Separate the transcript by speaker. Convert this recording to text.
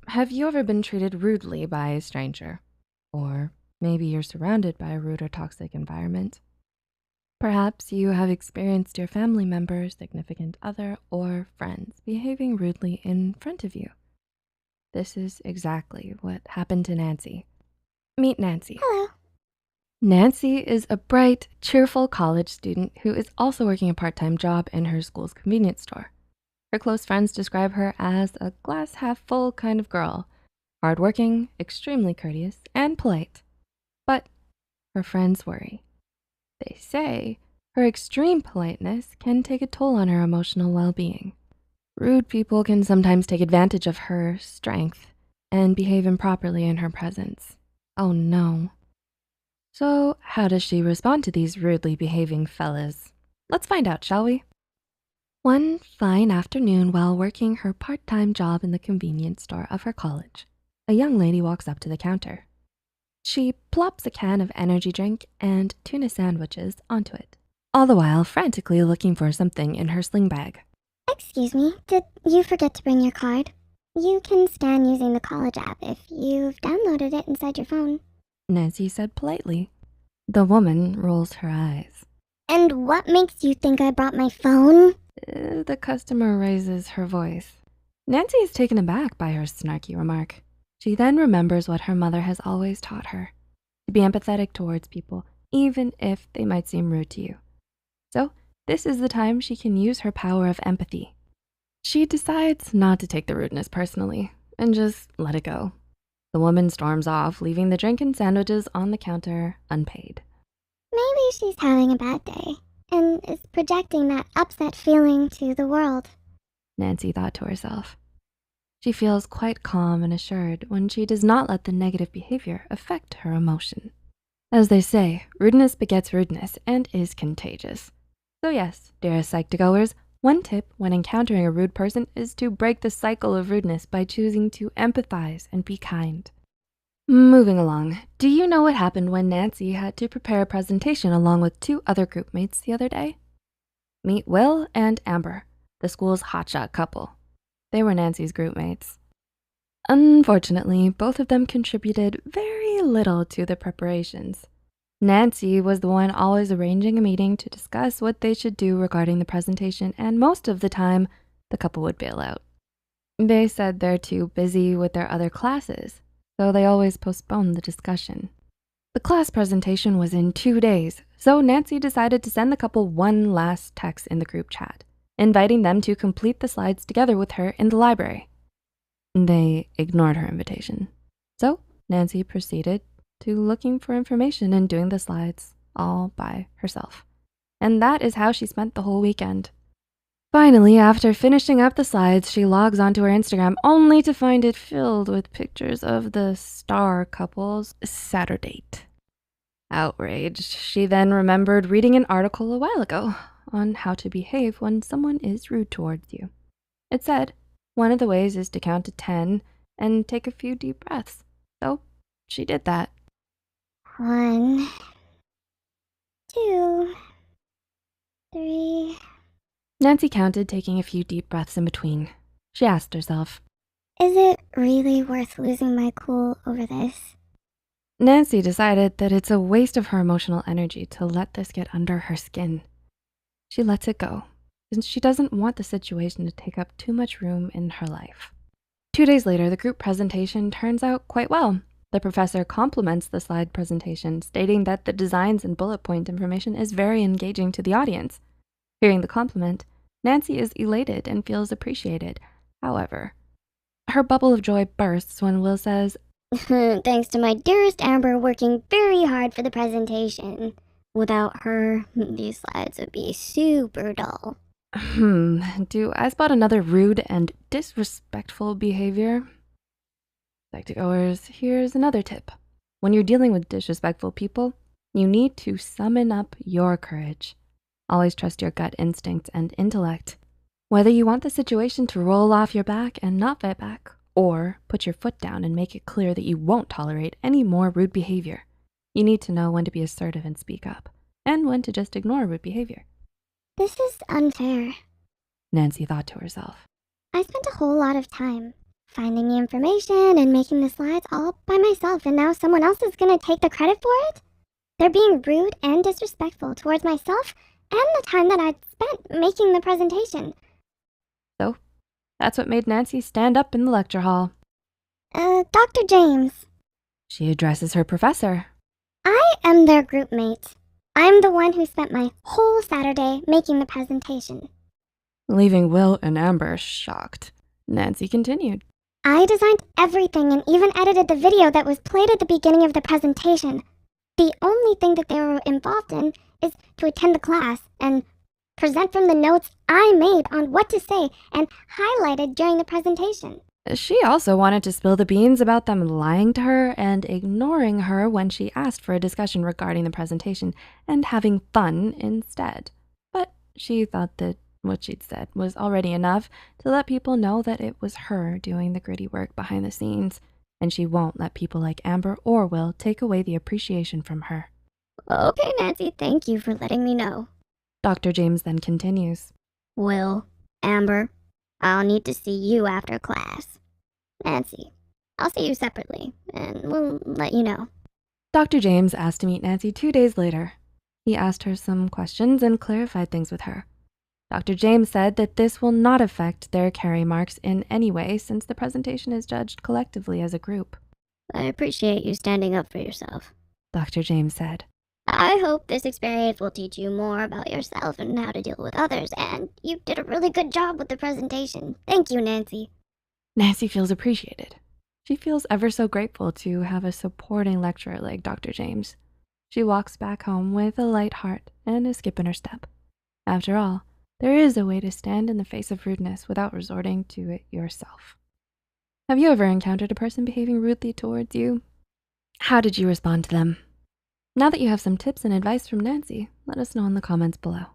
Speaker 1: Have you ever been treated rudely by a stranger? Or maybe you're surrounded by a rude or toxic environment. Perhaps you have experienced your family member, significant other, or friends behaving rudely in front of you. This is exactly what happened to Nancy. Meet Nancy.
Speaker 2: Hello.
Speaker 1: Nancy is a bright, cheerful college student who is also working a part-time job in her school's convenience store. Her close friends describe her as a glass half full kind of girl, hardworking, extremely courteous, and polite. But her friends worry. They say her extreme politeness can take a toll on her emotional well-being. Rude people can sometimes take advantage of her strength and behave improperly in her presence. Oh no. So how does she respond to these rudely behaving fellas? Let's find out, shall we? One fine afternoon while working her part-time job in the convenience store of her college, a young lady walks up to the counter. She plops a can of energy drink and tuna sandwiches onto it, all the while frantically looking for something in her sling bag.
Speaker 2: Excuse me, did you forget to bring your card? You can scan using the college app if you've downloaded it inside your phone.
Speaker 1: Nancy said politely. The woman rolls her eyes.
Speaker 2: And what makes you think I brought my phone?
Speaker 1: The customer raises her voice. Nancy is taken aback by her snarky remark. She then remembers what her mother has always taught her, to be empathetic towards people, even if they might seem rude to you. So this is the time she can use her power of empathy. She decides not to take the rudeness personally and just let it go. The woman storms off, leaving the drink and sandwiches on the counter unpaid.
Speaker 2: Maybe she's having a bad day and is projecting that upset feeling to the world,
Speaker 1: Nancy thought to herself. She feels quite calm and assured when she does not let the negative behavior affect her emotion. As they say, rudeness begets rudeness and is contagious. So yes, dearest Psych2Goers, one tip when encountering a rude person is to break the cycle of rudeness by choosing to empathize and be kind. Moving along, do you know what happened when Nancy had to prepare a presentation along with two other group mates the other day? Meet Will and Amber, the school's hotshot couple. They were Nancy's group mates. Unfortunately, both of them contributed very little to the preparations. Nancy was the one always arranging a meeting to discuss what they should do regarding the presentation, and most of the time, the couple would bail out. They said they're too busy with their other classes, so they always postponed the discussion. The class presentation was in 2 days, so Nancy decided to send the couple one last text in the group chat, inviting them to complete the slides together with her in the library. They ignored her invitation, so Nancy proceeded to looking for information and doing the slides all by herself. And that is how she spent the whole weekend. Finally, after finishing up the slides, she logs onto her Instagram only to find it filled with pictures of the star couple's Saturday date. Outraged, she then remembered reading an article a while ago on how to behave when someone is rude towards you. It said one of the ways is to count to 10 and take a few deep breaths. So she did that.
Speaker 2: 1, 2, 3.
Speaker 1: Nancy counted, taking a few deep breaths in between. She asked herself,
Speaker 2: Is it really worth losing my cool over this?
Speaker 1: Nancy decided that it's a waste of her emotional energy to let this get under her skin. She lets it go, since she doesn't want the situation to take up too much room in her life. 2 days later, the group presentation turns out quite well. The professor compliments the slide presentation, stating that the designs and bullet point information is very engaging to the audience. Hearing the compliment, Nancy is elated and feels appreciated. However, her bubble of joy bursts when Will says,
Speaker 2: Thanks to my dearest Amber working very hard for the presentation. Without her, these slides would be super dull.
Speaker 1: Do I spot another rude and disrespectful behavior? Psych2Goers, here's another tip. When you're dealing with disrespectful people, you need to summon up your courage. Always trust your gut instincts and intellect. Whether you want the situation to roll off your back and not fight back, or put your foot down and make it clear that you won't tolerate any more rude behavior, you need to know when to be assertive and speak up, and when to just ignore rude behavior.
Speaker 2: This is unfair.
Speaker 1: Nancy thought to herself.
Speaker 2: I spent a whole lot of time finding the information and making the slides all by myself, and now someone else is gonna take the credit for it? They're being rude and disrespectful towards myself and the time that I'd spent making the presentation.
Speaker 1: So, that's what made Nancy stand up in the lecture hall.
Speaker 2: Dr. James.
Speaker 1: She addresses her professor.
Speaker 2: I am their group mate. I'm the one who spent my whole Saturday making the presentation.
Speaker 1: Leaving Will and Amber shocked, Nancy continued.
Speaker 2: I designed everything and even edited the video that was played at the beginning of the presentation. The only thing that they were involved in is to attend the class and present from the notes I made on what to say and highlighted during the presentation.
Speaker 1: She also wanted to spill the beans about them lying to her and ignoring her when she asked for a discussion regarding the presentation and having fun instead. But she thought that what she'd said was already enough to let people know that it was her doing the gritty work behind the scenes, and she won't let people like Amber or Will take away the appreciation from her.
Speaker 2: Okay, Nancy, thank you for letting me know.
Speaker 1: Dr. James then continues.
Speaker 2: Will, Amber, I'll need to see you after class. Nancy, I'll see you separately, and we'll let you know.
Speaker 1: Dr. James asked to meet Nancy 2 days later. He asked her some questions and clarified things with her. Dr. James said that this will not affect their carry marks in any way since the presentation is judged collectively as a group.
Speaker 2: I appreciate you standing up for yourself,
Speaker 1: Dr. James said.
Speaker 2: I hope this experience will teach you more about yourself and how to deal with others, and you did a really good job with the presentation. Thank you, Nancy.
Speaker 1: Nancy feels appreciated. She feels ever so grateful to have a supporting lecturer like Dr. James. She walks back home with a light heart and a skip in her step. After all, there is a way to stand in the face of rudeness without resorting to it yourself. Have you ever encountered a person behaving rudely towards you? How did you respond to them? Now that you have some tips and advice from Nancy, let us know in the comments below.